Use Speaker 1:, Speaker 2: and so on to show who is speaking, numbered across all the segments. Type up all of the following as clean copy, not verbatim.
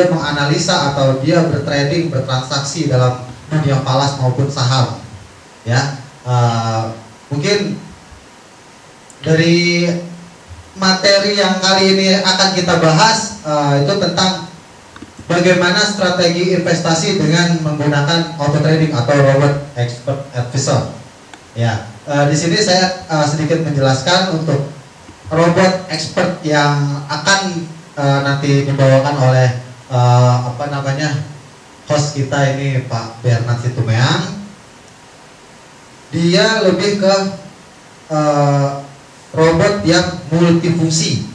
Speaker 1: dia menganalisa atau dia bertrading, bertransaksi dalam dunia falas maupun saham. Ya, mungkin dari materi yang kali ini akan kita bahas itu tentang bagaimana strategi investasi dengan menggunakan auto trading atau robot expert advisor. Ya, di sini saya sedikit menjelaskan untuk robot expert yang akan nanti dibawakan oleh host kita ini, Pak Bernard Situmeang. Dia lebih ke robot yang multifungsi.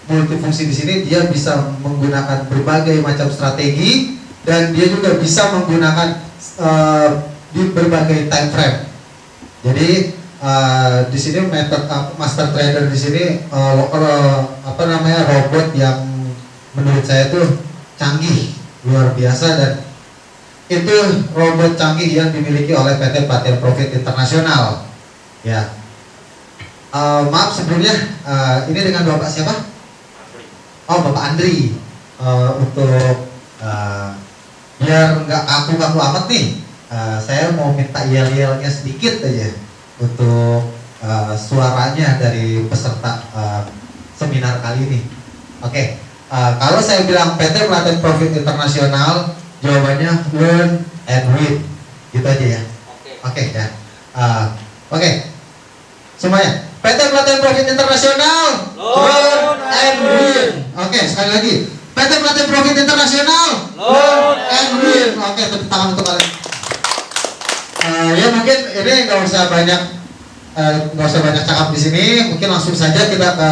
Speaker 1: Multifungsi di sini dia bisa menggunakan berbagai macam strategi dan dia juga bisa menggunakan di berbagai time frame. Jadi di sini metode master trader di sini robot yang menurut saya itu canggih luar biasa, dan itu robot canggih yang dimiliki oleh PT Patel Profit Internasional. Ya, maaf sebelumnya ini dengan Bapak siapa? Oh, Bapak Andri. Untuk biar nggak kaku-kaku amat nih, saya mau minta yel-yelnya sedikit aja untuk suaranya dari peserta seminar kali ini. Oke, kalau saya bilang PT Pelatihan Profit Internasional, jawabannya learn and win, gitu aja ya. Oke ya. Oke, semuanya. PT Pelatihan Profit Internasional, learn and win. Oke, sekali lagi. PT Pelatihan Profit Internasional, learn and win. Oke, tepuk tangan untuk kalian. Ya mungkin ini nggak usah banyak cakap di sini. Mungkin langsung saja kita ke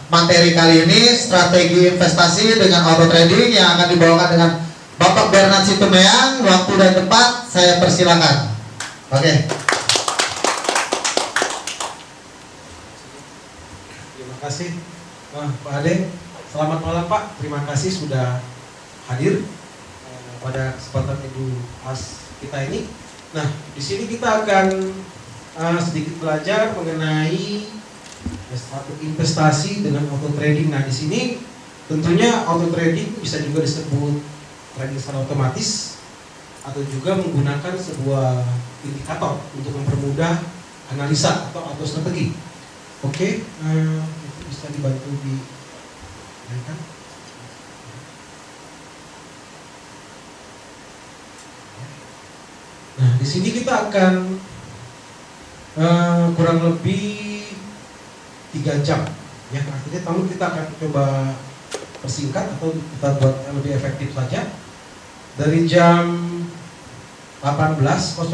Speaker 1: materi kali ini, strategi investasi dengan auto trading yang akan dibawakan dengan Bapak Bernard Situmeang. Waktu dan tempat saya persilakan. Oke.
Speaker 2: Terima kasih Pak Ade. Selamat malam Pak. Terima kasih sudah hadir pada kesempatan Ibu As kita ini. Nah, di sini kita akan sedikit belajar mengenai strategi investasi dengan auto trading. Nah, di sini tentunya auto trading bisa juga disebut trading secara otomatis atau juga menggunakan sebuah indikator untuk mempermudah analisa atau strategi. Oke, itu bisa dibantu di kan? Nah, di sini kita akan kurang lebih 3 jam. Ya, artinya tamu kita akan coba persingkat atau kita buat lebih efektif saja. Dari jam 18.05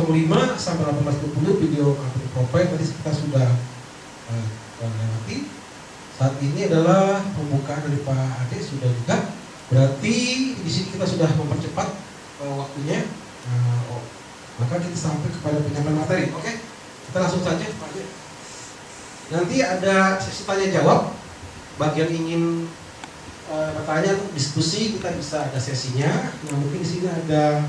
Speaker 2: sampai 18.20 video upload profile tadi kita sudah lewati. Saat ini adalah pembukaan dari Pak Ade sudah juga. Berarti di sini kita sudah mempercepat waktunya. Maka kita sampai kepada penyampaian materi. Oke, kita langsung saja Pak Ade. Nanti ada sesi tanya jawab. Bagi yang ingin bertanya atau diskusi, kita bisa ada sesinya. Nah, mungkin di sini ada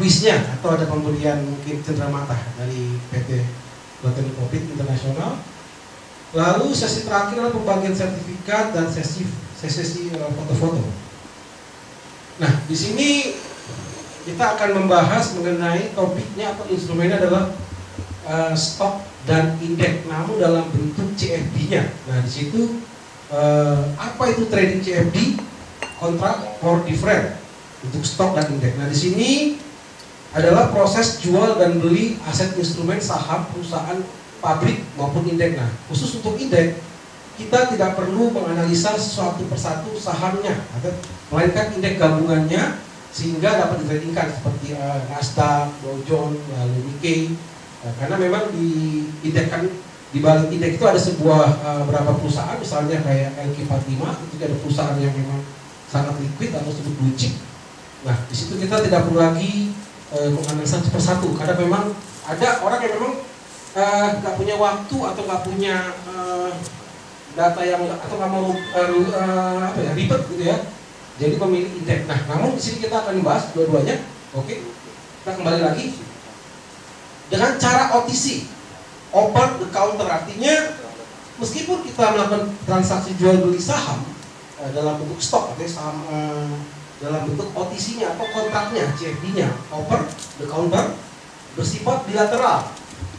Speaker 2: kuisnya atau ada pemberian mungkin cenderamata dari PT Pelatihan Profit Internasional. Lalu sesi terakhir adalah pembagian sertifikat dan sesi foto-foto. Nah, di sini kita akan membahas mengenai topiknya atau instrumennya adalah stok dan indeks, namun dalam bentuk CFD-nya. Nah, di situ apa itu trading CFD? Contract for different untuk stok dan indeks. Nah, di sini adalah proses jual dan beli aset instrumen saham perusahaan pabrik maupun indeks. Nah, khusus untuk indeks kita tidak perlu menganalisa suatu persatu sahamnya, melainkan indeks gabungannya sehingga dapat ditradingkan seperti Nasdaq, Dow Jones, lalu Nikkei. Karena memang di indeks kan di balik indeks itu ada sebuah beberapa perusahaan, misalnya kayak LQ45 itu ada perusahaan yang memang sangat liquid atau disebut blue chip. Nah, di situ kita tidak perlu lagi menganalisa persatu karena memang ada orang yang memang nggak punya waktu atau nggak punya data yang atau nggak mau ribet gitu ya. Jadi memilih indeks. Nah, namun di sini kita akan bahas dua-duanya. Oke, kita kembali lagi dengan cara OTC, open the counter. Artinya meskipun kita melakukan transaksi jual beli saham, dalam bentuk stok, artinya saham dalam bentuk OTC-nya atau kontraknya, CFD-nya, over the counter, bersifat bilateral,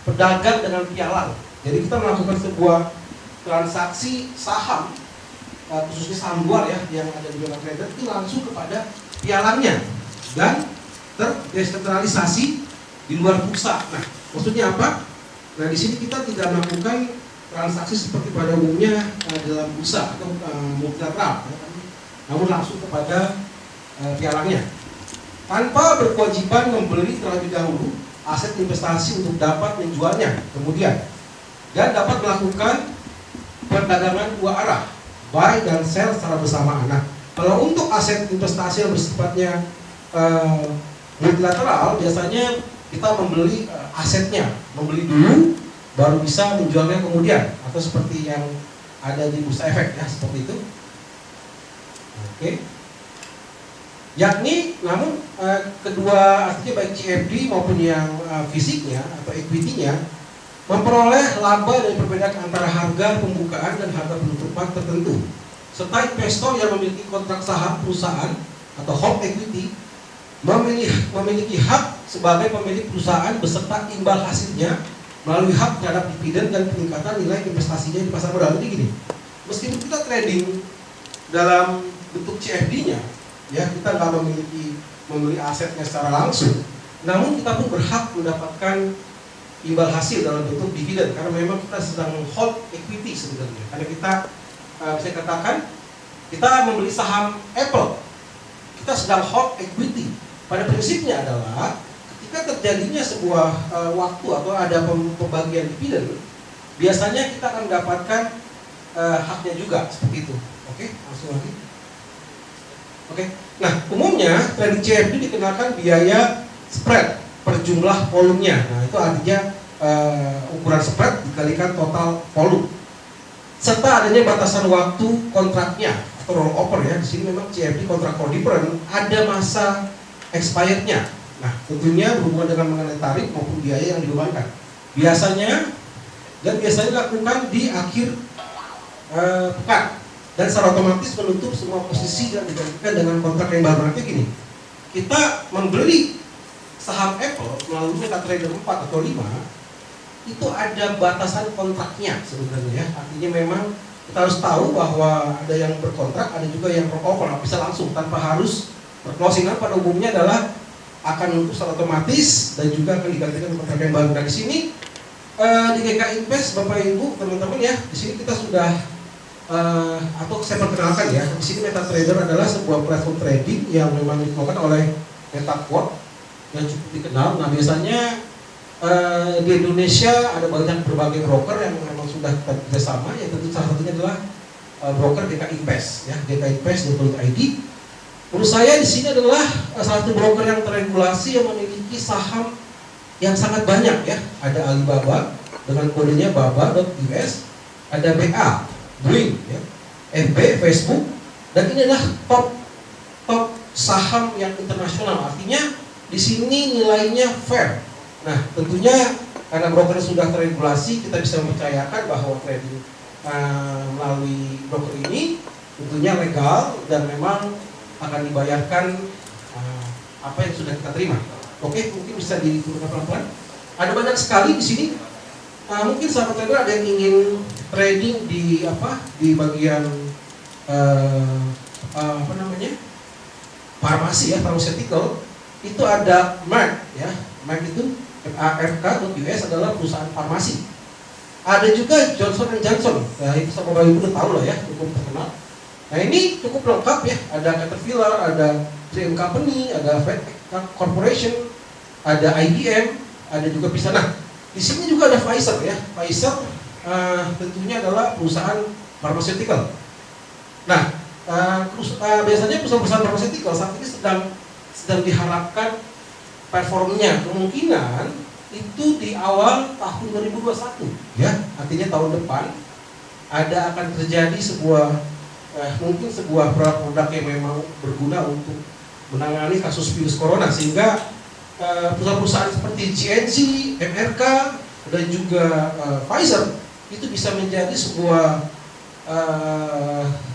Speaker 2: pedagang dengan pialang. Jadi kita melakukan sebuah transaksi saham, khususnya saham luar ya, yang ada di dalam trader itu langsung kepada pialangnya dan terdesentralisasi di luar bursa. Nah, maksudnya apa? Nah, di sini kita tidak melakukan transaksi seperti pada umumnya dalam bursa atau multilateral, namun langsung kepada pialangnya, tanpa berkewajiban membeli terlebih dahulu aset investasi untuk dapat menjualnya kemudian, dan dapat melakukan perdagangan dua arah, buy dan sell secara bersamaan. Nah, kalau untuk aset investasi yang bersifatnya multilateral, biasanya kita membeli asetnya, membeli dulu baru bisa menjualnya kemudian, atau seperti yang ada di bursa efek ya, seperti itu. Oke. Yakni, namun kedua artinya baik CFD maupun yang fisiknya atau equity-nya memperoleh laba dari perbedaan antara harga pembukaan dan harga penutupan tertentu, serta investor yang memiliki kontrak saham perusahaan atau hold equity memiliki hak sebagai pemilik perusahaan beserta imbal hasilnya melalui hak terhadap dividen dan peningkatan nilai investasinya di pasar modal. Jadi gini, meskipun kita trading dalam bentuk CFD-nya, ya kita nggak membeli asetnya secara langsung, namun kita pun berhak mendapatkan imbal hasil dalam bentuk dividen karena memang kita sedang hold equity sebenarnya. Karena kita bisa katakan kita membeli saham Apple, kita sedang hold equity. Pada prinsipnya adalah ketika terjadinya sebuah waktu atau ada pembagian dividen, biasanya kita akan mendapatkan haknya juga seperti itu. Oke, langsung lagi. Oke, nah umumnya trading CFD dikenakan biaya spread per jumlah volumenya. Nah itu artinya ukuran spread dikalikan total volume, serta adanya batasan waktu kontraknya atau rollover ya. Di sini memang CFD kontrak for different ada masa expirednya. Nah tentunya berhubungan dengan mengenai tarif maupun biaya yang dibebankan. Biasanya dilakukan di akhir pekan. Dan secara otomatis menutup semua posisi dan digantikan dengan kontrak yang baru. Nanti gini, kita membeli saham Apple melalui MetaTrader 4 atau 5 itu ada batasan kontraknya sebenarnya ya. Artinya memang kita harus tahu bahwa ada yang berkontrak, ada juga yang rollover, bisa langsung tanpa harus berclosing. Pada umumnya adalah akan menutup secara otomatis dan juga akan digantikan kontrak yang baru. Nah di sini di GK Invest Bapak Ibu teman-teman ya, di sini kita sudah atau saya perkenalkan ya, di sini MetaTrader adalah sebuah platform trading yang memang dikelola oleh MetaQuant yang cukup dikenal. Nah biasanya di Indonesia ada berbagai broker yang memang sudah kita bersama, yang tentu salah satunya adalah broker GK Invest ya, gkinvest.id. Menurut saya di sini adalah salah satu broker yang terregulasi yang memiliki saham yang sangat banyak ya. Ada Alibaba dengan kodenya baba.us, ada BA Boeing, ya, FB, Facebook, dan ini adalah top saham yang internasional. Artinya di sini nilainya fair. Nah, tentunya karena broker sudah terregulasi, kita bisa mempercayakan bahwa trading melalui broker ini tentunya legal dan memang akan dibayarkan apa yang sudah kita terima. Oke, mungkin bisa diturunkan pelan-pelan. Ada banyak sekali di sini. Mungkin sahabat trader ada yang ingin trading di bagian farmasi ya, pharmaceutical, itu ada Merck ya. Merck itu MARK.US adalah perusahaan farmasi. Ada juga Johnson & Johnson. Nah, itu Bapak Ibu udah tahu lah ya, cukup terkenal. Nah, ini cukup lengkap ya. Ada Caterpillar, ada 3M Company, ada Fed Corporation, ada IBM, ada juga bisa. Nah, di sini juga ada Pfizer ya. Pfizer tentunya adalah perusahaan pharmaceutical. Nah, biasanya perusahaan pharmaceutical saat ini sedang diharapkan performnya kemungkinan itu di awal tahun 2021 ya. Artinya tahun depan akan terjadi mungkin sebuah produk yang memang berguna untuk menangani kasus virus corona, sehingga perusahaan-perusahaan seperti GNC, MRK, dan juga Pfizer itu bisa menjadi sebuah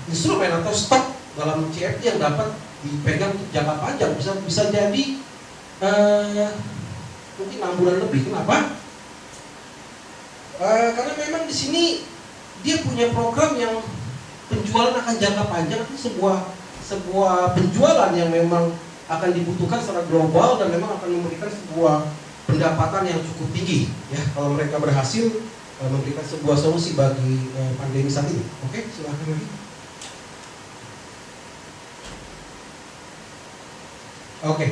Speaker 2: instrumen atau stok dalam CFD yang dapat dipegang untuk jangka panjang, bisa jadi mungkin 6 bulan lebih. Kenapa? Karena memang di sini dia punya program yang penjualan akan jangka panjang, itu sebuah penjualan yang memang akan dibutuhkan secara global dan memang akan memberikan sebuah pendapatan yang cukup tinggi ya kalau mereka berhasil memberikan sebuah solusi bagi pandemi saat ini. Oke, silahkan lagi. Oke.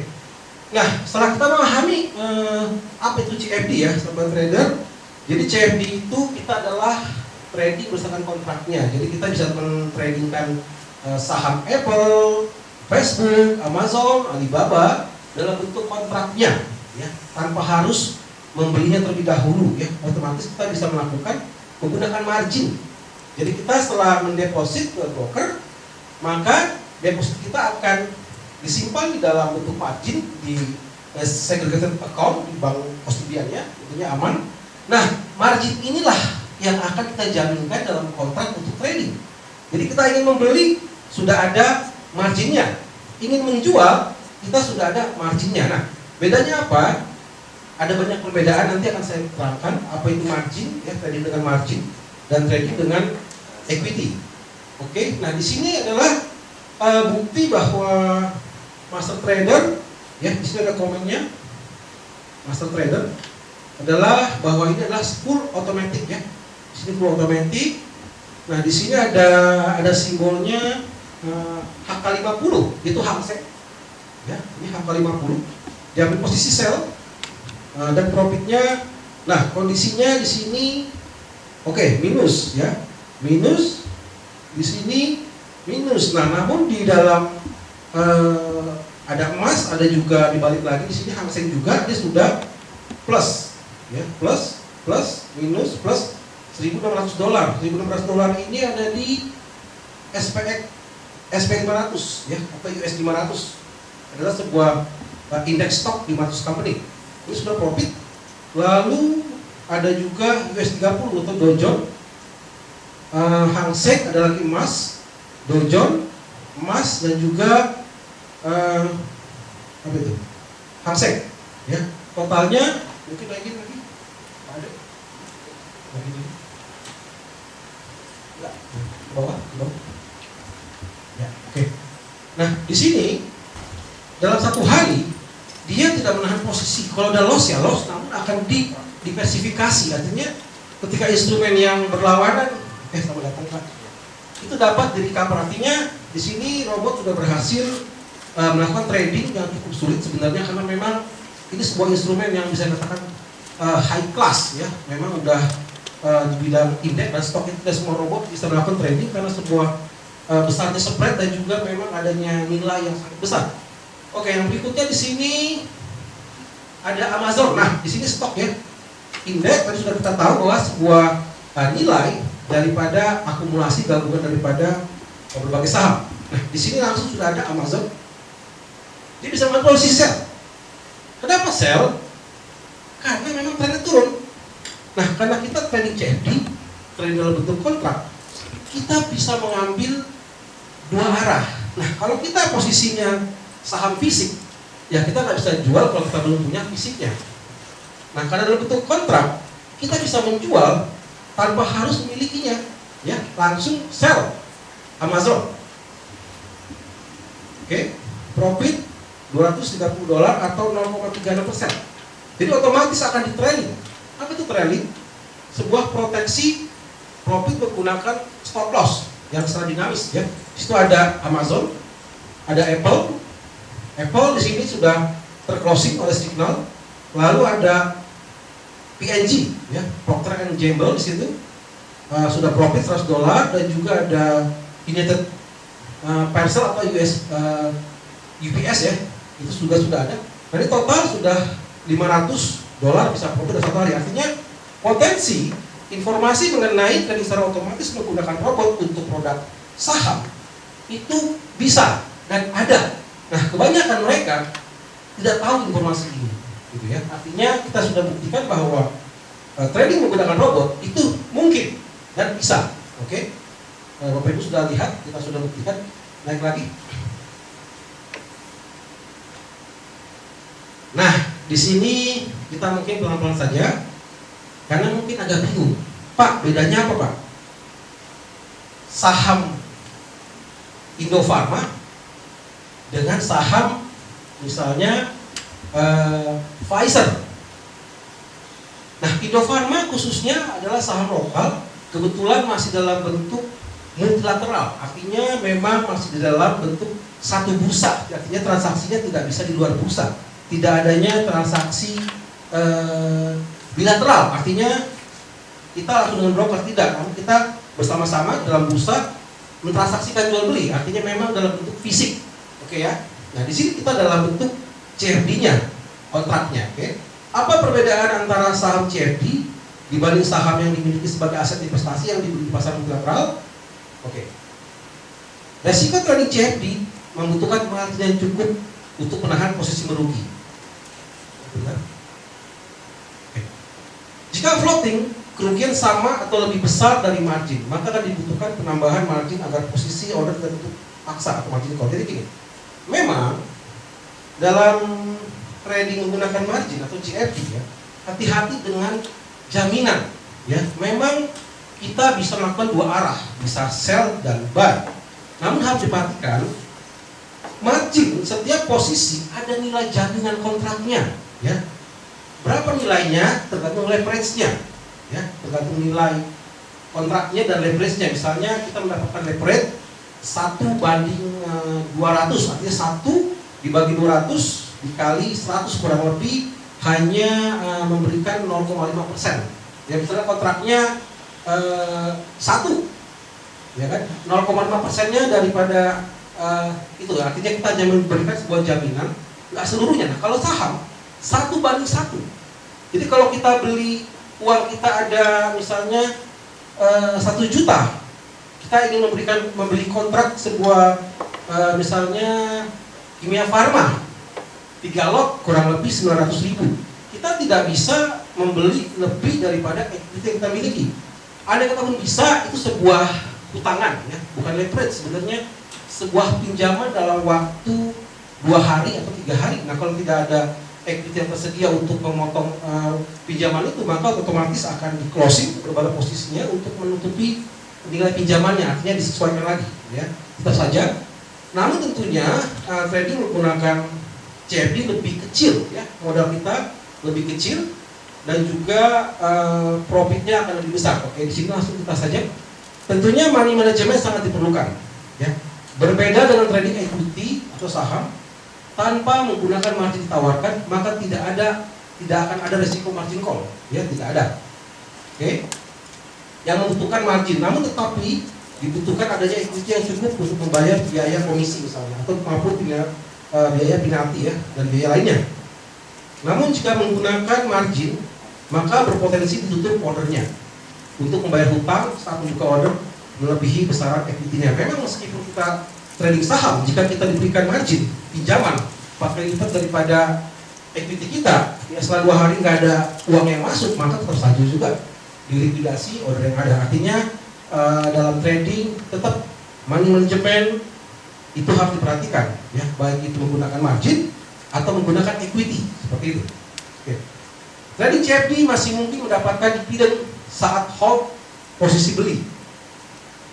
Speaker 2: Nah, setelah kita memahami apa itu CFD ya, sahabat trader. Jadi CFD itu kita adalah trading berdasarkan kontraknya. Jadi kita bisa men-tradingkan saham Apple, Facebook, Amazon, Alibaba dalam bentuk kontraknya ya, tanpa harus membelinya terlebih dahulu ya. Otomatis kita bisa melakukan menggunakan margin. Jadi kita setelah mendeposit ke broker, maka deposit kita akan disimpan di dalam bentuk margin di segregated account di bank kustodiannya, tentunya aman. Nah, margin inilah yang akan kita jaminkan dalam kontrak untuk trading. Jadi kita ingin membeli, sudah ada marginnya. Ingin menjual, kita sudah ada marginnya. Nah, bedanya apa? Ada banyak perbedaan, nanti akan saya terangkan apa itu margin, ya, trading dengan margin dan trading dengan equity. Oke, nah di sini adalah bukti bahwa master trader, ya, di sini ada komennya. Master trader adalah bahwa ini adalah full automatic ya. Di sini full automatic. Nah, di sini ada simbolnya HK50, itu Hang Seng. Ya, ini HK50. Diambil posisi sell dan profitnya. Nah, kondisinya di sini oke, minus ya. Minus di sini minus. Nah, namun di dalam ada emas, ada juga dibalik lagi di sini Hang Seng juga dia sudah plus ya, plus minus plus $1.600. $1.600 ini ada di SP500 ya, atau US 500. Adalah sebuah indeks stok 500 company. Ini sudah profit. Lalu ada juga US 30 atau Dow Jones. Hang Seng ada lagi emas, Dow Jones, emas, dan juga apa itu? Hang Seng ya. Totalnya mungkin lagi ada lagi enggak bawah ya, oke. Nah, di sini dalam satu hari dia tidak menahan posisi. Kalau ada loss ya loss, namun akan diversifikasi. Artinya ketika instrumen yang berlawanan selamat datang Pak, itu dapat di recover. Artinya di sini robot sudah berhasil melakukan trading yang cukup sulit sebenarnya, karena memang ini sebuah instrumen yang bisa dikatakan high class ya. Memang udah di bidang indeks dan stok itu tidak semua robot bisa melakukan trading karena sebuah besarnya spread dan juga memang adanya nilai yang sangat besar. Oke, yang berikutnya di sini ada Amazon. Nah, di sini stok ya. Indeks tadi sudah kita tahu bahwa sebuah nilai daripada akumulasi gabungan daripada berbagai saham. Nah, di sini langsung sudah ada Amazon. Dia bisa mengambil posisi sell. Kenapa sell? Karena memang trennya turun. Nah, karena kita trading CFD, trading dalam bentuk kontrak, kita bisa mengambil dua arah. Nah, kalau kita posisinya saham fisik, ya kita nggak bisa jual kalau kita belum punya fisiknya. Nah, karena dalam bentuk kontrak, kita bisa menjual tanpa harus memilikinya, ya, langsung sell Amazon. Oke, profit $230 atau 0,36%. Jadi otomatis akan di trailing. Apa itu trailing? Sebuah proteksi profit menggunakan stop loss yang secara dinamis ya. Di situ ada Amazon, ada Apple. Apple di sini sudah terclosing oleh signal. Lalu ada P&G ya, Procter & Gamble di situ sudah profit $100, dan juga ada United Parcel atau UPS ya, itu sudah ada. Jadi total sudah $500 bisa profit dalam satu hari. Artinya potensi informasi mengenai trading secara otomatis menggunakan robot untuk produk saham itu bisa dan ada. Nah, kebanyakan mereka tidak tahu informasi ini, gitu ya. Artinya kita sudah buktikan bahwa trading menggunakan robot itu mungkin dan bisa. Oke. Bapak Ibu sudah lihat, kita sudah buktikan. Naik lagi. Nah, di sini kita mungkin pelan-pelan saja, karena mungkin agak bingung. Pak, bedanya apa Pak? Saham Indofarma dengan saham misalnya Pfizer. Nah, Indofarma khususnya adalah saham lokal, kebetulan masih dalam bentuk multilateral, artinya memang masih di dalam bentuk satu bursa, artinya transaksinya tidak bisa di luar bursa. Tidak adanya transaksi bilateral, artinya kita langsung dengan broker, tidak, namun kita bersama-sama dalam bursa mentransaksikan jual beli, artinya memang dalam bentuk fisik, oke ya. Nah di sini kita dalam bentuk CFD-nya, kontraknya, oke. Apa perbedaan antara saham CFD dibanding saham yang dimiliki sebagai aset investasi yang dibeli di pasar multilateral? Oke. Resiko trading CFD membutuhkan margin yang cukup untuk menahan posisi merugi. Benar? Oke. Jika floating, kerugian sama atau lebih besar dari margin, maka akan dibutuhkan penambahan margin agar posisi order terbentuk paksa atau margin call. Jadi gini, memang dalam trading menggunakan margin atau CFD ya, hati-hati dengan jaminan ya. Memang kita bisa melakukan dua arah, bisa sell dan buy. Namun harus diperhatikan margin setiap posisi ada nilai jaminan kontraknya ya. Berapa nilainya tergantung leverage-nya ya, tergantung nilai kontraknya dan leverage-nya. Misalnya kita mendapatkan leverage 1:200, artinya 1 dibagi 200 dikali 100 kurang lebih hanya memberikan 0,5%. Ya misalnya kontraknya 1, ya kan, 0,5%-nya daripada itu, artinya kita hanya memberikan sebuah jaminan, nggak seluruhnya. Nah kalau saham 1:1, jadi kalau kita beli uang kita ada misalnya 1 juta, kita ingin membeli kontrak sebuah misalnya Kimia Farma 3 lot kurang lebih 900.000, kita tidak bisa membeli lebih daripada equity yang kita miliki. Andai kata pun bisa, itu sebuah utangan ya, bukan leverage, sebenarnya sebuah pinjaman dalam waktu 2 hari atau 3 hari. Nah kalau tidak ada equity yang tersedia untuk memotong pinjaman itu, maka otomatis akan di closing berbalik posisinya untuk menutupi nilai pinjamannya, artinya disesuaikan lagi ya. Tetap saja, namun tentunya trading menggunakan CFD lebih kecil ya, modal kita lebih kecil dan juga profitnya akan lebih besar. Oke, di sini langsung kita saja. Tentunya money management sangat diperlukan ya. Berbeda dengan trading equity atau saham, tanpa menggunakan margin ditawarkan, maka tidak akan ada resiko margin call ya, tidak ada. Oke. Yang membutuhkan margin, namun tetapi dibutuhkan adanya equity yang cukup untuk membayar biaya komisi misalnya, atau maupun biaya penalti ya, dan biaya lainnya. Namun jika menggunakan margin, maka berpotensi ditutup ordernya untuk membayar hutang saat membuka order melebihi besaran equity-nya. Memang meskipun kita trading saham, jika kita diberikan margin pinjaman 4 kali lipat daripada equity kita, ya setelah 2 hari nggak ada uang yang masuk, maka tetap saja juga dilikuidasi order yang ada. Artinya dalam trading tetap money management itu harus diperhatikan ya, baik itu menggunakan margin atau menggunakan equity seperti itu. Oke. Trading CFD masih mungkin mendapatkan dividen saat hold posisi beli.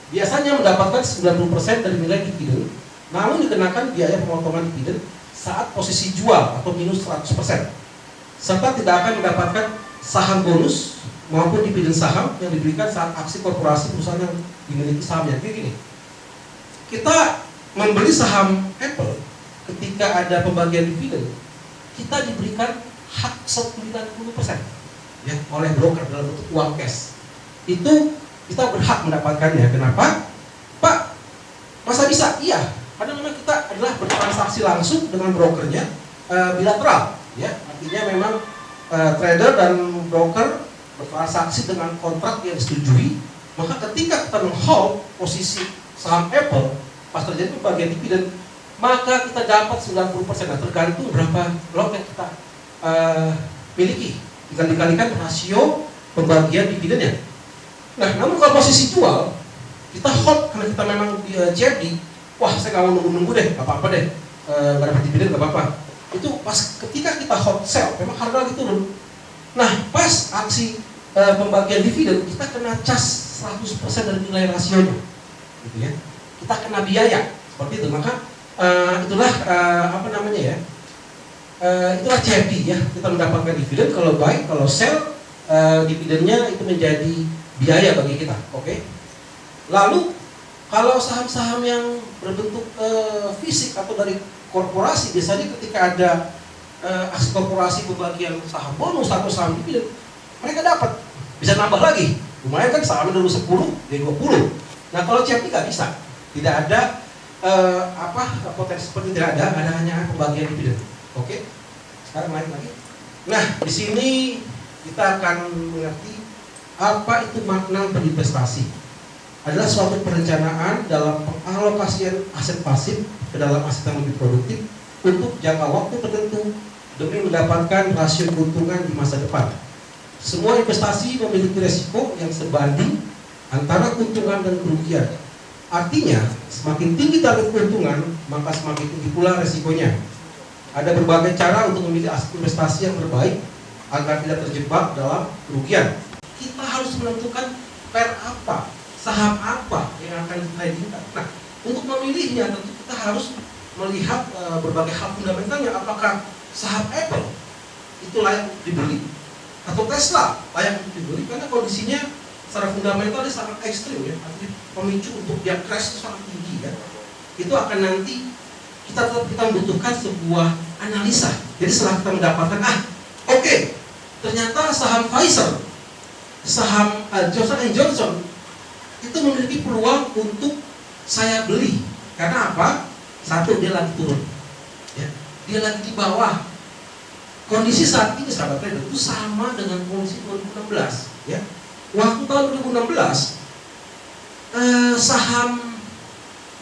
Speaker 2: Biasanya mendapatkan 90% dari nilai dividen, namun dikenakan biaya pemotongan dividen saat posisi jual atau minus 100%. Serta tidak akan mendapatkan saham bonus maupun dividen saham yang diberikan saat aksi korporasi perusahaan yang dimiliki sahamnya. Jadi gini, kita membeli saham Apple ketika ada pembagian dividen, kita diberikan hak 90% ya, oleh broker dalam bentuk uang cash. Itu kita berhak mendapatkannya. Kenapa? Pak, masa bisa? Iya, karena memang kita adalah bertransaksi langsung dengan brokernya bilateral ya. Artinya memang trader dan broker bertransaksi dengan kontrak yang disetujui. Maka ketika kita meng-hold posisi saham Apple pas terjadi pembagian dividen, maka kita dapat 90%. Nah, tergantung berapa lot yang kita miliki, tinggal dikalikan rasio pembagian dividennya. Nah, namun kalau posisi jual, kita hot karena kita memang di CFD, wah saya nggak mau nunggu-nunggu deh, nggak apa-apa deh, nggak dapat dividen nggak apa-apa. Itu pas ketika kita hot sell, memang harga lagi turun. Nah pas aksi pembagian dividen, kita kena cas 100% dari nilai rasionya, gitu ya. Kita kena biaya seperti itu. Maka itulah apa namanya ya? Itulah CFD ya. Kita mendapatkan dividen kalau buy, kalau sell dividennya itu menjadi biaya bagi kita. Oke. Lalu kalau saham-saham yang berbentuk fisik atau dari korporasi, biasanya ketika ada aksi korporasi pembagian saham bonus atau saham dividen, mereka dapat bisa nambah lagi. Lumayan kan, sahamnya dulu 10 jadi 20. Nah kalau CFD nggak bisa, tidak ada potensi seperti tidak ada hanya pembagian dividen. Oke, sekarang lain lagi. Nah di sini kita akan mengerti apa itu makna berinvestasi. Adalah suatu perencanaan dalam pengalokasian aset pasif ke dalam aset yang lebih produktif untuk jangka waktu tertentu demi mendapatkan rasio keuntungan di masa depan. Semua investasi memiliki resiko yang sebanding antara keuntungan dan kerugian. Artinya, semakin tinggi target keuntungan, maka semakin tinggi pula resikonya. Ada berbagai cara untuk memilih aset investasi yang terbaik agar tidak terjebak dalam kerugian. Kita harus menentukan pair apa, saham apa yang akan kita tradingkan. Nah, untuk memilihnya tentu kita harus melihat berbagai hal fundamentalnya. Apakah saham Apple itu layak dibeli, atau Tesla layak untuk dibeli, karena kondisinya secara fundamental dia sangat ekstrim ya, artinya pemicu untuk dia crash itu sangat tinggi ya. Itu akan nanti kita membutuhkan sebuah analisa. Jadi setelah kita mendapatkan oke, ternyata saham Pfizer, saham Johnson & Johnson itu memiliki peluang untuk saya beli. Karena apa? Satu, dia lagi turun ya. Dia lagi di bawah. Kondisi saat ini sahabat trader itu sama dengan kondisi 2016 ya. Waktu tahun 2016 saham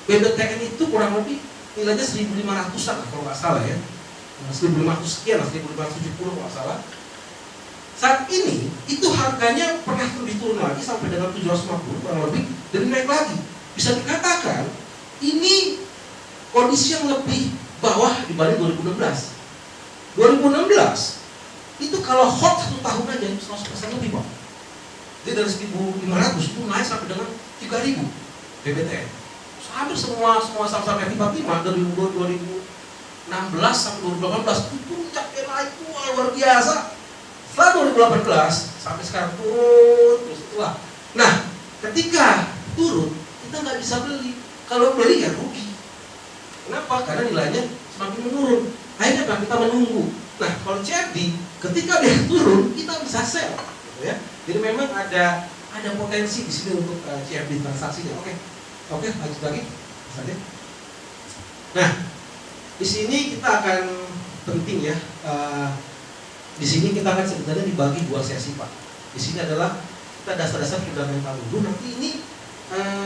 Speaker 2: BBTN itu kurang lebih nilainya 1.500-an kalau nggak salah ya. 1.500 sekian, 1.570 kalau nggak salah. Saat ini itu harganya pernah lebih turun lagi sampai dengan 750 kurang lebih, dan naik lagi. Bisa dikatakan ini kondisi yang lebih bawah dibanding 2016. 2016 itu kalau hot 1 tahun aja itu 100% lebih Pak. Jadi dari 1.500 itu naik sampai dengan 3.000 BBTN. Hampir semua saham-saham yang tiba-tiba dari 2016 sampai 2018 itu puncaknya naik luar biasa. Setelah 2018 sampai sekarang turun terus itulah. Nah, ketika turun kita nggak bisa beli. Kalau beli ya rugi. Kenapa? Karena nilainya semakin menurun. Akhirnya kita menunggu. Nah, kalau CFD ketika dia turun kita bisa sell, gitu ya. Jadi memang ada potensi di sini untuk CFD transaksinya. Oke, lanjut lagi. Saja. Nah, di sini kita akan penting ya. Di sini kita akan sebenarnya dibagi 2 sesi Pak. Di sini adalah kita dasar-dasar fundamental dulu. Nanti ini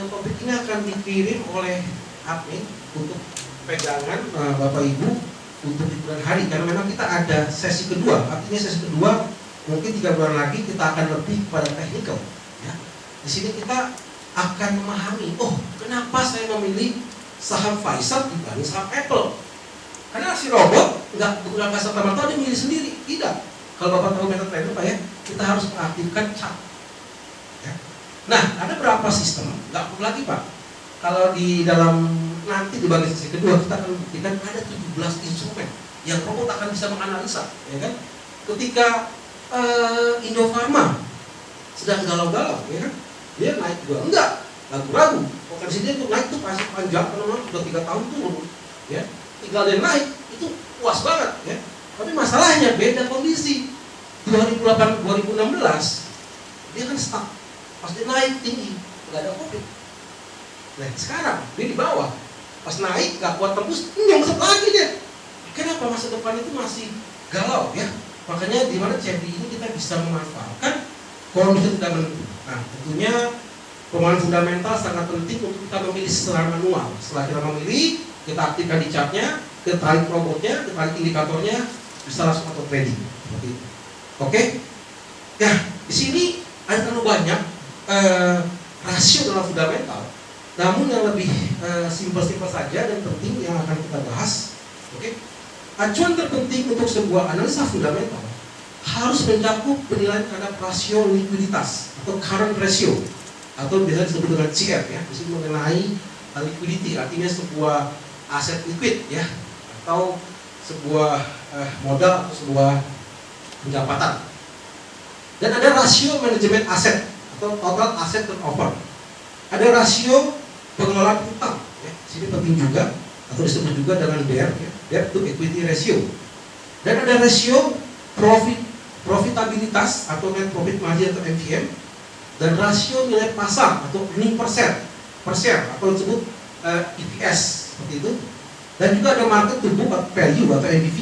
Speaker 2: topik ini akan dikirim oleh admin untuk pegangan Bapak Ibu untuk di bulan hari, karena memang kita ada sesi kedua. Artinya sesi kedua mungkin 3 bulan lagi kita akan lebih pada technical ya. Di sini kita akan memahami, kenapa saya memilih saham Pfizer dibanding saham Apple. Karena si robot bukan serta-merta dia milih sendiri, tidak. Kalau Bapak tahu metode trader Pak ya, kita harus mengaktifkan chart ya. Nah, ada berapa sistem, nggak perlu lagi Pak. Kalau di dalam nanti di bagian sesi kedua kita akan buktikan ada 17 instrumen yang robot akan bisa menganalisa, ya kan? Ketika Indofarma sedang galau-galau, ya kan? Dia naik juga enggak, ragu-ragu. Potensi dia untuk naik tuh pasti panjang, karena sudah 3 tahun turun, ya. Tinggal dia naik itu puas banget, ya. Tapi masalahnya beda kondisi. 2016 dia kan stuck, pas dia naik tinggi, nggak ada COVID. Nah sekarang dia di bawah, pas naik nggak kuat tembus, nyungsep lagi dia. Kenapa? Masa depan itu masih galau ya. Makanya di mana CFD ini kita bisa memanfaatkan kondisi tidak menentu. Nah tentunya pemahaman fundamental sangat penting untuk kita memilih secara manual. Setelah kita memilih, kita aktifkan di chartnya, kita tarik robotnya, kita tarik indikatornya, bisa langsung auto trading seperti itu. Oke? Ya di sini ada terlalu banyak rasio dalam fundamental. Namun yang lebih simpel-simpel saja dan penting yang akan kita bahas, oke? Acuan terpenting untuk sebuah analisa fundamental harus mencakup penilaian terhadap rasio likuiditas atau current ratio atau biasa disebut dengan CR ya, disini mengenai liquidity, artinya sebuah aset liquid ya, atau sebuah modal atau sebuah pendapatan. Dan ada rasio manajemen aset atau total asset turnover. Ada rasio pengelolaan utang ya, sini penting juga atau disebut juga dengan DER ya, debt to equity ratio. Dan ada rasio profitabilitas atau net profit margin atau NPM, dan rasio nilai pasar atau earning per share atau disebut EPS seperti itu. Dan juga ada market to book value atau MBV.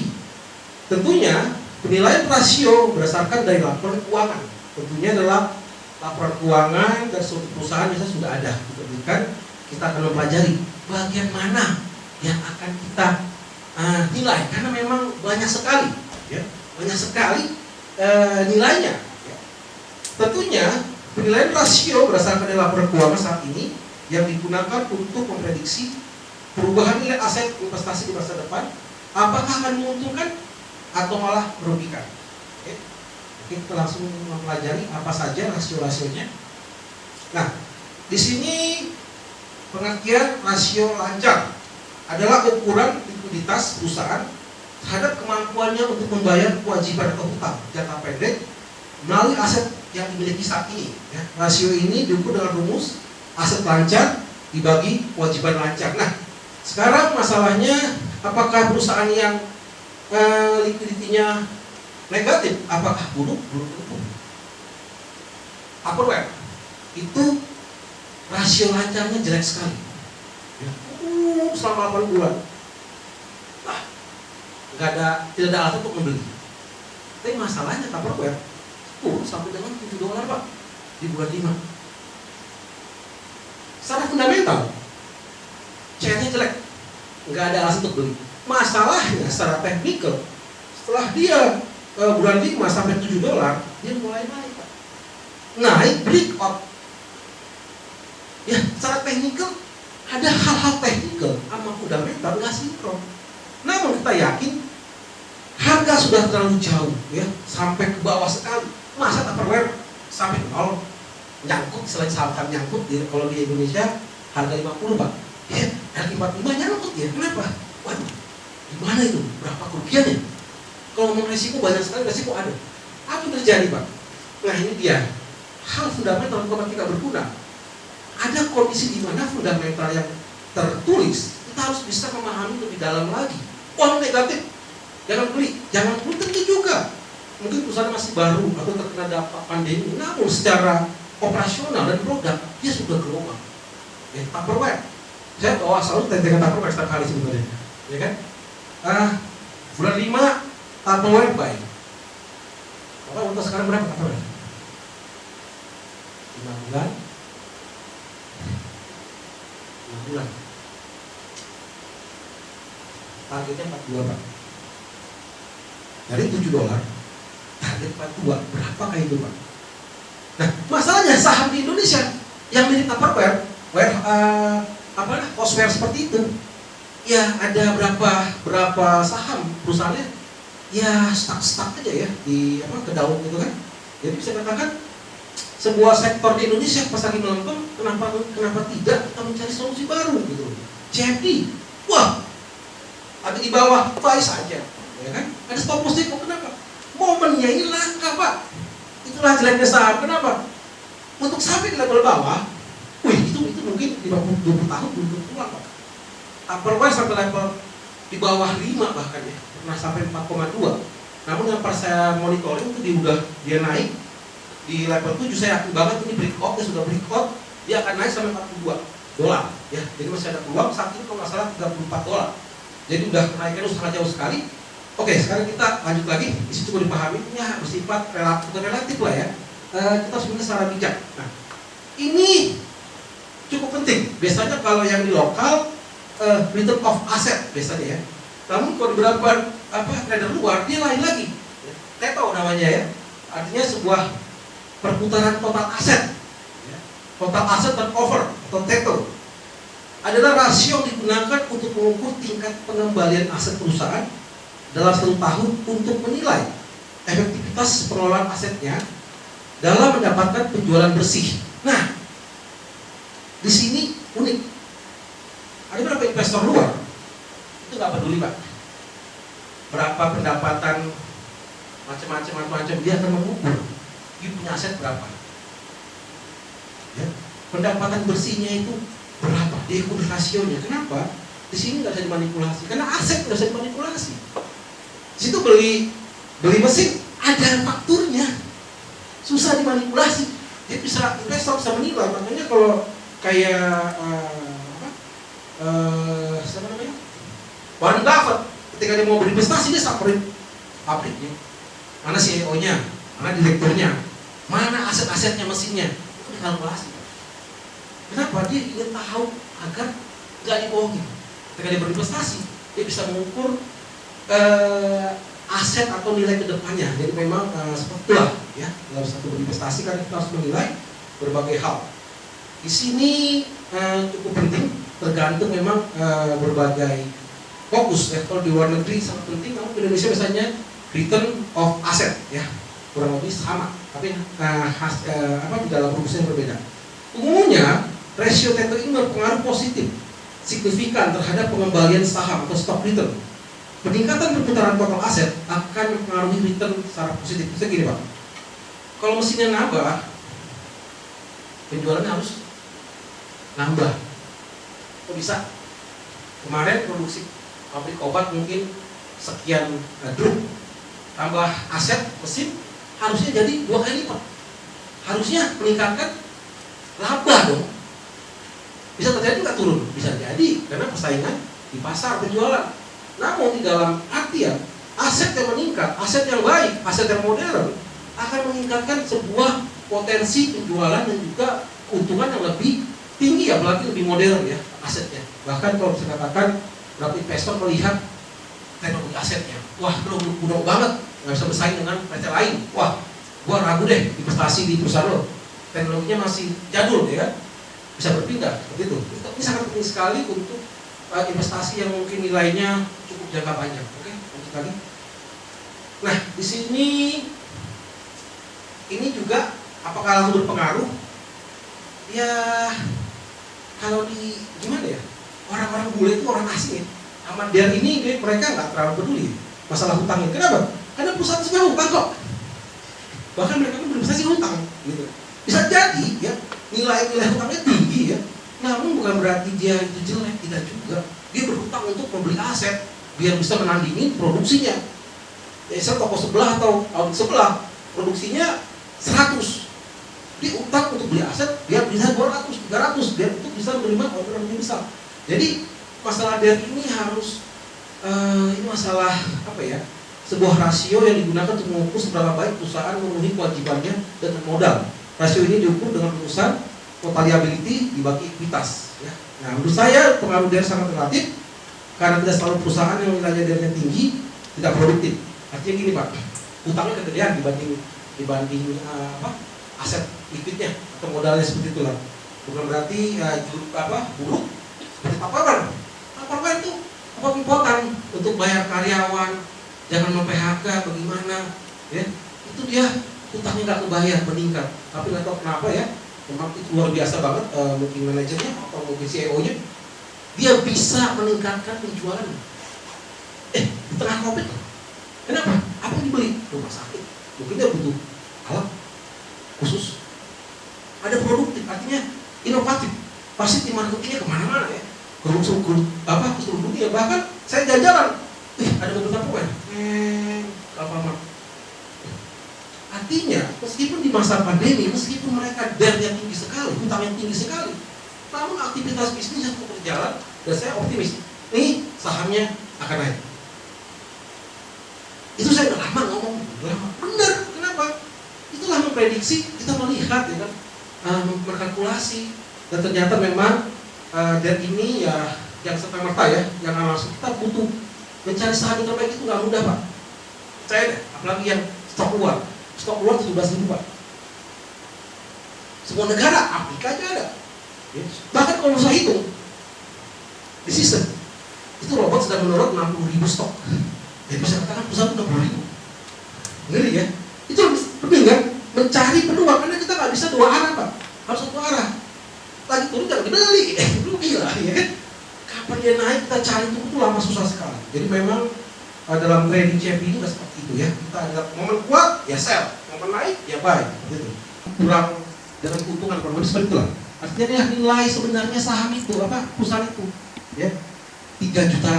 Speaker 2: Tentunya penilaian rasio berdasarkan dari laporan keuangan. Tentunya adalah laporan keuangan dan suatu perusahaan biasanya sudah ada diterbitkan. Kita akan mempelajari bagian mana yang akan kita nilai, karena memang banyak sekali ya, banyak sekali nilainya ya. Tentunya penilaian rasio berdasarkan dari laporan keuangan saat ini yang digunakan untuk memprediksi perubahan nilai aset investasi di masa depan, apakah akan menguntungkan atau malah merugikan. Oke, kita langsung mempelajari apa saja rasio-rasionya. Nah, di sini pengertian rasio lancar adalah ukuran likuiditas perusahaan terhadap kemampuannya untuk membayar kewajiban atau hutang jangka pendek melalui aset yang dimiliki saat ini. Ya, rasio ini diukur dengan rumus aset lancar dibagi kewajiban lancar. Nah, sekarang masalahnya apakah perusahaan yang likuiditinya negatif, apakah buruk? Tupperware itu rasio lancarnya jelek sekali. Ya. Selama 8 bulan, tidak ada alasan untuk membeli. Tapi masalahnya Tupperware sampai dengan $7 Pak di bulan 5. Secara fundamental, CR-nya jelek, nggak ada alasan untuk beli. Masalahnya secara teknikal, setelah dia bulan 5 sampai $7, dia mulai naik Pak. Naik breakout. Ya, secara teknikal ada hal-hal teknikal sama fundamental nggak sinkron. Namun kita yakin harga sudah terlalu jauh ya, sampai ke bawah sekali. Masa Tupperware sampai nol, nyangkut selain saham nyangkut ya, kalau di Indonesia harga 50 Pak. Ya, harga 45 nyangkut ya. Kenapa? Waduh, gimana itu? Berapa kerugiannya? Kalau ngomong resiko banyak sekali, resiko ada. Apa yang terjadi Pak? Nah ini dia hal fundamental kalau kita berguna. Ada kondisi di mana fundamental yang tertulis kita harus bisa memahami lebih dalam lagi. Wah negatif, jangan beli, tentu juga. Mungkin perusahaan masih baru atau terkena dampak pandemi, namun secara operasional dan produk dia sudah global. Ya, Tupperware, saya bawa selalu dengan Tupperware setiap kali sebenarnya, ya kan? Bulan 5 Tupperware buy. Bapak untuk sekarang berapa Tupperware? 5 bulan. 5 bulan. Targetnya 42 Pak. Dari $7, target 42. Berapakah itu Pak? Nah, masalahnya saham di Indonesia yang mirip Tupperware, Cosware seperti itu, ya ada berapa saham perusahaannya, ya stuck aja ya di ke daun gitu kan. Jadi bisa katakan sebuah sektor di Indonesia pas lagi melempem, kenapa tidak kita mencari solusi baru gitu. CFD, wah, ada di bawah buy saja, ya kan? Ada stop loss kok, kenapa? Momennya ini langka Pak. Itulah jeleknya saham. Kenapa? Untuk sampai di level bawah, itu mungkin 20 tahun belum pulang Pak. Tupperware sampai level di bawah 5 bahkan ya, pernah sampai 4,2. Namun yang pas saya monitoring itu dia naik di level 7, saya yakin banget ini breakout, dia sudah breakout, dia akan naik sampai $42 ya. Jadi masih ada peluang, saat ini kalau nggak salah $34. Jadi udah kenaikan sangat jauh sekali. Oke, sekarang kita lanjut lagi. Di situ mau dipahami ini bersifat relatif lah ya. Kita harus melihat secara bijak. Nah, ini cukup penting. Biasanya kalau yang di lokal return of asset biasanya ya. Namun kalau di beberapa trader luar dia lain lagi. TETO namanya ya. Artinya sebuah perputaran total aset. Total asset turnover atau TETO. adalah rasio yang digunakan untuk mengukur tingkat pengembalian aset perusahaan dalam 1 tahun untuk menilai efektivitas pengelolaan asetnya dalam mendapatkan penjualan bersih. Nah, di sini unik. Ada beberapa investor luar itu nggak peduli Pak, berapa pendapatan macam-macam dia akan mengukur dia punya aset berapa. Ya, pendapatan bersihnya itu berapa, dia ikut rasionya. Kenapa? Di sini nggak bisa dimanipulasi, karena aset nggak bisa dimanipulasi. Di situ beli mesin ada fakturnya, susah dimanipulasi. Dia bisa, investor bisa menilai. Makanya kalau kayak siapa namanya, Warren Buffett, ketika dia mau berinvestasi dia samperin pabriknya, mana CEO-nya, mana direkturnya, mana aset-asetnya, mesinnya, itu dikalkulasi. Kenapa? Dia ingin tahu agar nggak dibohongin. Ketika dia berinvestasi, dia bisa mengukur aset atau nilai kedepannya. Jadi memang seperti itulah ya, dalam satu berinvestasi kan kita harus menilai berbagai hal. Di sini cukup penting, tergantung memang berbagai fokus ya. Kalau di luar negeri sangat penting, namun di Indonesia biasanya return of asset ya, kurang lebih sama, tapi di dalam rumusnya berbeda. Umumnya rasio T2 ini berpengaruh positif signifikan terhadap pengembalian saham atau stock return. Peningkatan perputaran total aset akan mempengaruhi return secara positif. Bisa gini Pak, kalau mesinnya nambah, penjualannya harus nambah. Kok bisa? Kemarin produksi pabrik obat mungkin sekian drum, tambah aset mesin harusnya jadi 2 kali lipat. Harusnya meningkatkan laba dong. Bisa terjadi nggak turun? Bisa jadi karena persaingan di pasar penjualan. Namun di dalam artian aset yang meningkat, aset yang baik, aset yang modern akan meningkatkan sebuah potensi penjualan dan juga keuntungan yang lebih tinggi, apalagi lebih modern ya asetnya. Bahkan kalau bisa katakan beberapa investor melihat teknologi asetnya, wah belum mudah banget, nggak bisa bersaing dengan PT lain. Wah, gua ragu deh investasi di perusahaan lo, teknologinya masih jadul ya kan, bisa berpindah seperti itu. Ini sangat penting sekali untuk investasi yang mungkin nilainya cukup jangka panjang. Oke, lanjut lagi. Nah, di sini ini juga apakah langsung berpengaruh? Ya, kalau di gimana ya, orang-orang bule itu orang asing ya. Sama dia ini mereka nggak terlalu peduli masalah hutangnya. Kenapa? Karena perusahaan sudah hutang kok. Bahkan mereka pun berinvestasi hutang, gitu. Bisa jadi ya nilai hutangnya tinggi ya. Namun bukan berarti dia itu jelek, tidak juga. Dia berhutang untuk membeli aset biar bisa menandingi produksinya. Saya toko sebelah atau audit sebelah produksinya 100. Dia utang untuk beli aset biar bisa 200, 300 biar untuk bisa menerima orderan yang besar. Jadi masalah debt ini harus ini masalah apa ya? Sebuah rasio yang digunakan untuk mengukur seberapa baik perusahaan memenuhi kewajibannya dengan modal. Rasio ini diukur dengan rumusan total liability dibagi ekuitas ya. Nah, menurut saya pengaruh debt sangat relatif karena tidak selalu perusahaan yang nilainya debt-nya tinggi tidak produktif. Artinya gini Pak, utangnya kegedean dibanding aset likuidnya atau modalnya seperti itulah. Bukan berarti buruk seperti Tupperware. Tupperware itu important untuk bayar karyawan, jangan mem-PHK bagaimana ya. Itu dia utangnya nggak kebayar, meningkat. Tapi nggak tahu kenapa ya, memang itu luar biasa banget, mungkin manajernya atau mungkin CEO-nya dia bisa meningkatkan penjualan di tengah Covid. Kenapa? Apa yang dibeli? Rumah sakit. Mungkin dia butuh alat khusus. Ada produktif, artinya inovatif. Pasti di marketingnya kemana-mana ya. Ke seluruh dunia. Bahkan saya jalan-jalan, ada mobil Tupperware. Alfamart. Artinya, meskipun di masa pandemi, meskipun mereka debt-nya tinggi sekali, hutang yang tinggi sekali, namun aktivitas bisnisnya tetap berjalan, dan saya optimis, nih sahamnya akan naik. Itu saya udah lama ngomong, benar, kenapa? Itulah memprediksi, kita melihat ya kan, berkalkulasi, dan ternyata memang debt ini ya yang serta-merta ya, yang langsung kita butuh mencari saham yang terbaik itu nggak mudah Pak. Percaya deh, apalagi yang stok luar 17.000 Pak. Semua negara, Afrika aja ada. Ya. Bahkan kalau saya hitung, di sistem. Itu robot sedang mendorong 60.000 stok. Jadi bisa katakan perusahaan 60.000. Ngeri ya? Itu lebih kan? Mencari peluang, karena kita nggak bisa dua arah Pak, harus satu arah. Lagi turun jangan kedeli, rugi lah ya kan? Kapan dia naik kita cari itu lama susah sekali. Jadi memang dalam trading CFD ini nggak seperti itu ya. Kita ada momen kuat ya sell, momen naik ya buy, gitu. Kurang dengan keuntungan kurang lebih seperti itulah. Artinya dia nilai sebenarnya saham itu apa perusahaan itu ya 3 juta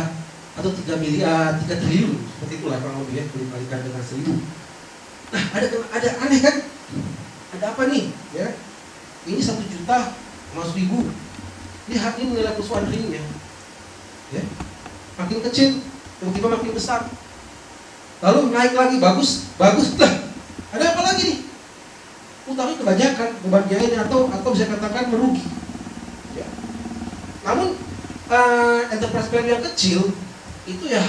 Speaker 2: atau 3 miliar, 3 triliun seperti itulah kurang lebih ya dikalikan dengan 1000. Nah ada aneh kan? Ada apa nih ya? Ini 1 juta sama 1000. Lihat ini nilai perusahaan realnya ya. Makin kecil tiba-tiba makin besar. Lalu naik lagi bagus lah. Ada apa lagi nih? Utangnya kebanyakan, beban biayanya atau bisa katakan merugi. Ya. Namun enterprise value yang kecil itu ya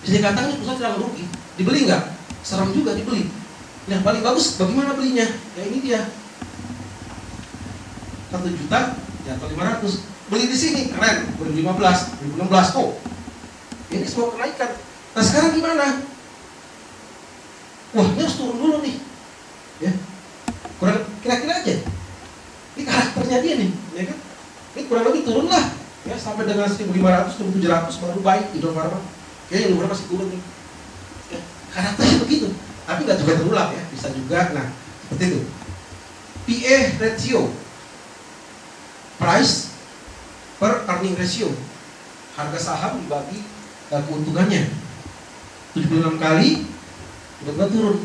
Speaker 2: bisa dikatakan perusahaan tidak merugi. Dibeli nggak? Serem juga dibeli. Nah paling bagus bagaimana belinya? Ya ini dia 1 juta jatuh 500. Beli di sini keren 2015, 2016 kok. Ini semua kenaikan. Nah sekarang gimana? Wah ini harus turun dulu nih. Ya. Kurang kira-kira aja. Ini karakternya dia nih, ya kan? Ini kurang lebih turun lah, ya sampai dengan 1.500, 1.700 baru baik Indofarma. Kayaknya Indofarma masih turun nih. Ya, karakternya begitu. Tapi nggak juga terulang ya, bisa juga. Nah, seperti itu. PE ratio, price per earning ratio, harga saham dibagi keuntungannya. 76 kali, tiba-tiba turun.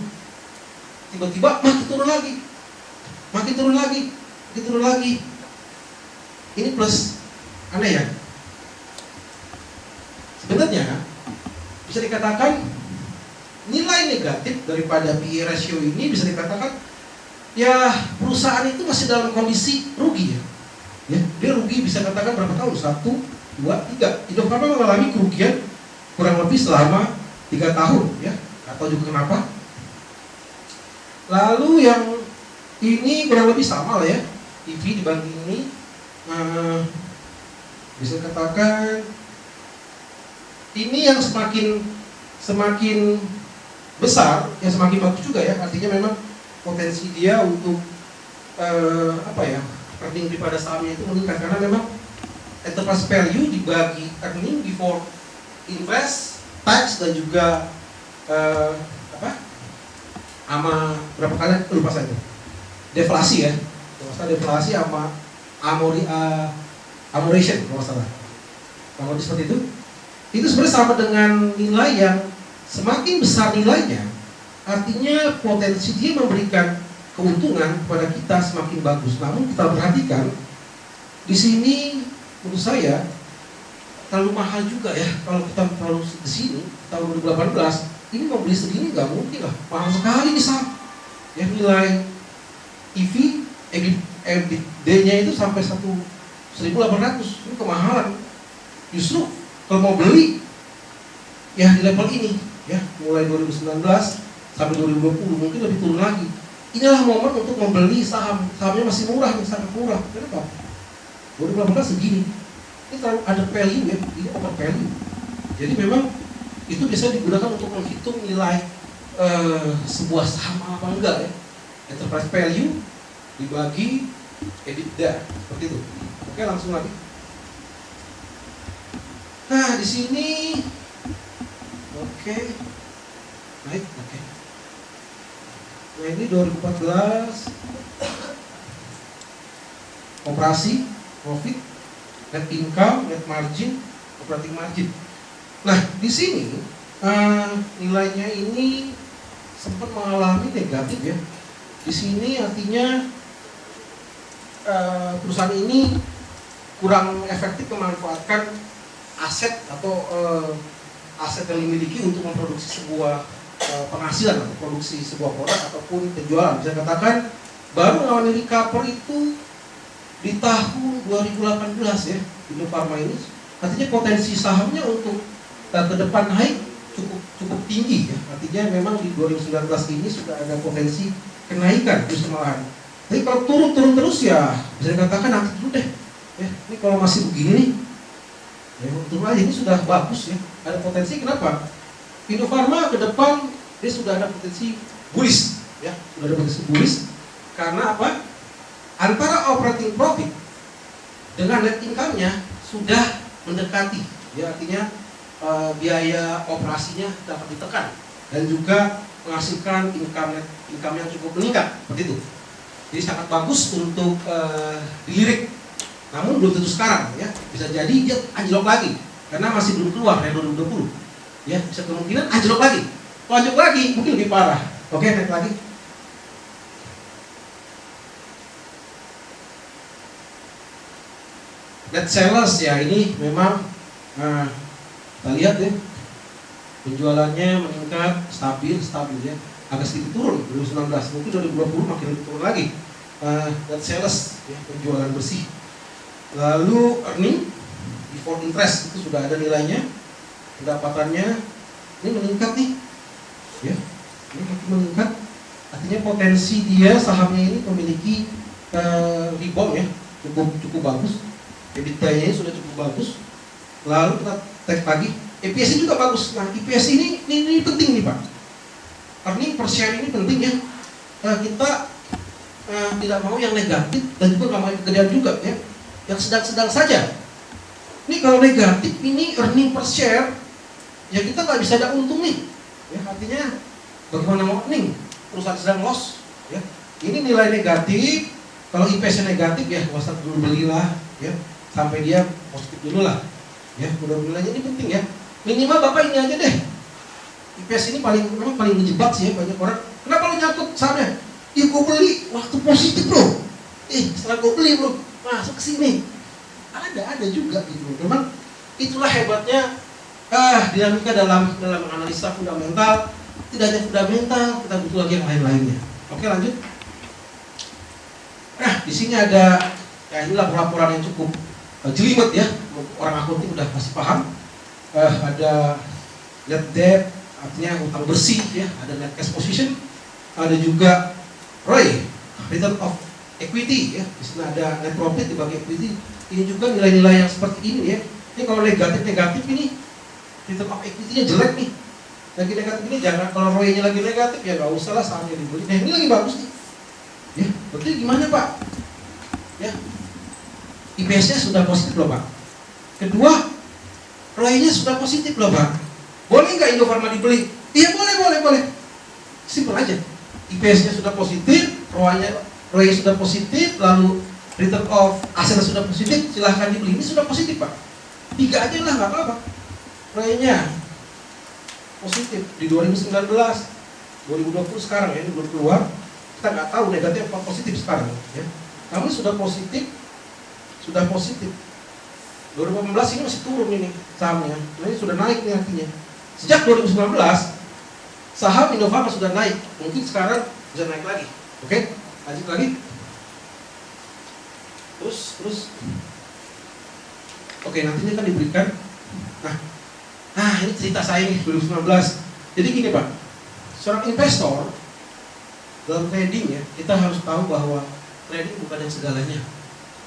Speaker 2: Tiba-tiba makin turun lagi. Ini plus, aneh ya. Sebenarnya bisa dikatakan nilai negatif daripada PE ratio ini bisa dikatakan ya perusahaan itu masih dalam kondisi rugi ya. Ya, dia rugi bisa katakan berapa tahun? 1, 2, 3. Indofarma mengalami kerugian kurang lebih selama 3 tahun ya. Atau juga kenapa? Lalu yang ini kurang lebih sama lah ya. EV dibanding ini bisa katakan ini yang semakin besar, yang semakin bagus juga ya. Artinya memang potensi dia untuk earning daripada sahamnya itu meningkat karena memang enterprise value dibagi earning before invest, tax dan juga sama berapa kali lupa saya deflasi ya, deflasi sama amortization kalau salah. Kalau seperti itu sebenarnya sama dengan nilai yang semakin besar nilainya, artinya potensi dia memberikan keuntungan kepada kita semakin bagus. Namun kita perhatikan di sini menurut saya terlalu mahal juga ya kalau kita terlalu di sini tahun 2018 ini mau beli segini nggak mungkin lah, mahal sekali nih saham. Ya nilai EV EBITDA-nya itu sampai 1.800, ini kemahalan. Justru kalau mau beli ya di level ini ya mulai 2019 sampai 2020 mungkin lebih turun lagi. Inilah momen untuk membeli sahamnya masih murah nih, sangat murah. Kenapa? 2018 segini. Ini terlalu ada value ya, ini over value. Jadi memang itu bisa digunakan untuk menghitung nilai sebuah saham apa enggak ya. Enterprise value dibagi EBITDA seperti itu. Oke, langsung lagi. Nah, di sini oke. Baik, oke. Nah, ini 2014 operasi, profit, net income, net margin, operating margin. Nah, di sini nilainya ini sempat mengalami negatif ya. Di sini artinya perusahaan ini kurang efektif memanfaatkan aset atau aset yang dimiliki untuk memproduksi sebuah penghasilan atau produksi sebuah produk ataupun penjualan. Bisa katakan baru mengalami recover itu di tahun 2018 ya, Indofarma ini. Artinya potensi sahamnya untuk ke depan naik cukup tinggi ya. Artinya memang di 2019 ini sudah ada potensi kenaikan justru malahan. Tapi kalau turun terus ya bisa dikatakan nanti dulu deh. Ya, ini kalau masih begini nih Ya, untung aja ini sudah bagus ya, ada potensi. Kenapa? Indofarma ke depan dia sudah ada potensi bullish, ya, sudah ada potensi bullish karena apa? Antara operating profit dengan net income-nya sudah mendekati, ya, artinya biaya operasinya dapat ditekan dan juga menghasilkan income yang cukup meningkat seperti itu. Jadi sangat bagus untuk dilirik. Namun belum tentu sekarang, ya, bisa jadi dia anjlok lagi karena masih belum keluar dari 2020. Ya, bisa kemungkinan anjlok lagi. Kalau anjlok lagi mungkin lebih parah. Oke, naik lagi. Net sales ya, ini memang kita lihat ya, penjualannya meningkat, stabil ya, agak sedikit turun 2019, mungkin 2020 makin lebih turun lagi. Net sales ya, penjualan bersih. Lalu earning before interest itu sudah ada nilainya, pendapatannya ini meningkat nih, ya, ini makin meningkat, artinya potensi dia sahamnya ini memiliki rebound ya, cukup bagus. EBITDA-nya sudah cukup bagus. Lalu kita cek lagi, EPS juga bagus. Nah, EPS ini penting nih Pak. Earning per share ini penting ya. Kita tidak mau yang negatif dan juga nggak mau yang kegedean juga ya. Yang sedang-sedang saja. Ini kalau negatif, ini earning per share, ya kita nggak bisa ada untung nih. Ya, artinya bagaimana mau earning? Perusahaan sedang loss. Ya. Ini nilai negatif. Kalau EPS-nya negatif ya, wasat dulu belilah. Ya. Sampai dia positif dulu lah, ya, mudah-mudahan ini penting ya. Minimal Bapak ini aja deh. IPS ini memang paling menjebak sih ya, banyak orang. Kenapa lu nyangkut sahamnya? Ih, gue beli waktu positif bro. Setelah gue beli bro, masuk ke sini. Ada juga gitu. Memang itulah hebatnya dinamika dalam analisa fundamental. Tidak hanya fundamental, kita butuh lagi yang lain-lainnya. Oke, lanjut. Nah, di sini ada, ya, inilah laporan yang cukup jelimet ya, orang akunting udah pasti paham. Ada net debt, artinya utang bersih ya, ada net cash position, ada juga ROE, return of equity ya, di sini ada net profit dibagi equity. Ini juga nilai-nilai yang seperti ini ya. Ini kalau negatif ini return of equity-nya jelek nih. Lagi negatif ini jangan, kalau ROE-nya lagi negatif ya nggak usah lah sahamnya dibeli. Nah, ini lagi bagus nih. Ya, berarti gimana Pak? Ya, IPS-nya sudah positif loh Pak. Kedua, ROE-nya sudah positif loh Pak. Boleh nggak Indofarma dibeli? Iya boleh. Simpel aja. IPS-nya sudah positif, ROE-nya sudah positif, lalu return of aset sudah positif, silahkan dibeli. Ini sudah positif Pak. 3 aja lah nggak apa-apa. ROE-nya positif di 2019, 2020 sekarang ya, ini belum keluar. Kita nggak tahu negatif apa positif sekarang ya. Namun sudah positif. 2015 ini masih turun ini sahamnya. Ini sudah naik nih artinya. Sejak 2019 saham Indofarma sudah naik. Mungkin sekarang bisa naik lagi. Oke, lanjut lagi. Terus. Oke, nanti ini akan diberikan. Nah, ini cerita saya nih 2019. Jadi gini Pak, seorang investor dalam trading ya, kita harus tahu bahwa trading bukan yang segalanya.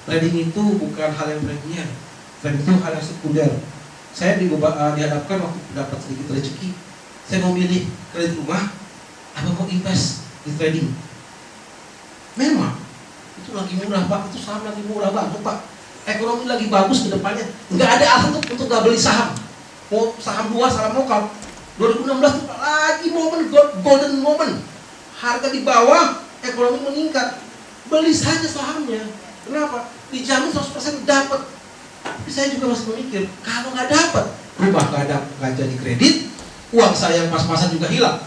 Speaker 2: Trading itu bukan hal yang premier, trading itu hal yang sekunder. Saya dihadapkan waktu dapat sedikit rezeki, saya mau milih kredit rumah, apa mau invest di trading. Memang itu lagi murah Pak, itu saham lagi murah banget Pak. Ekonomi lagi bagus ke depannya, nggak ada alasan untuk nggak beli saham. Mau saham 2, saham lokal. 2016 itu lagi golden moment, harga di bawah, ekonomi meningkat, beli saja sahamnya. Kenapa? Dijamin 100% dapat. Tapi saya juga masih memikir, kalau nggak dapat, rumah nggak jadi kredit, uang saya yang pas-pasan juga hilang.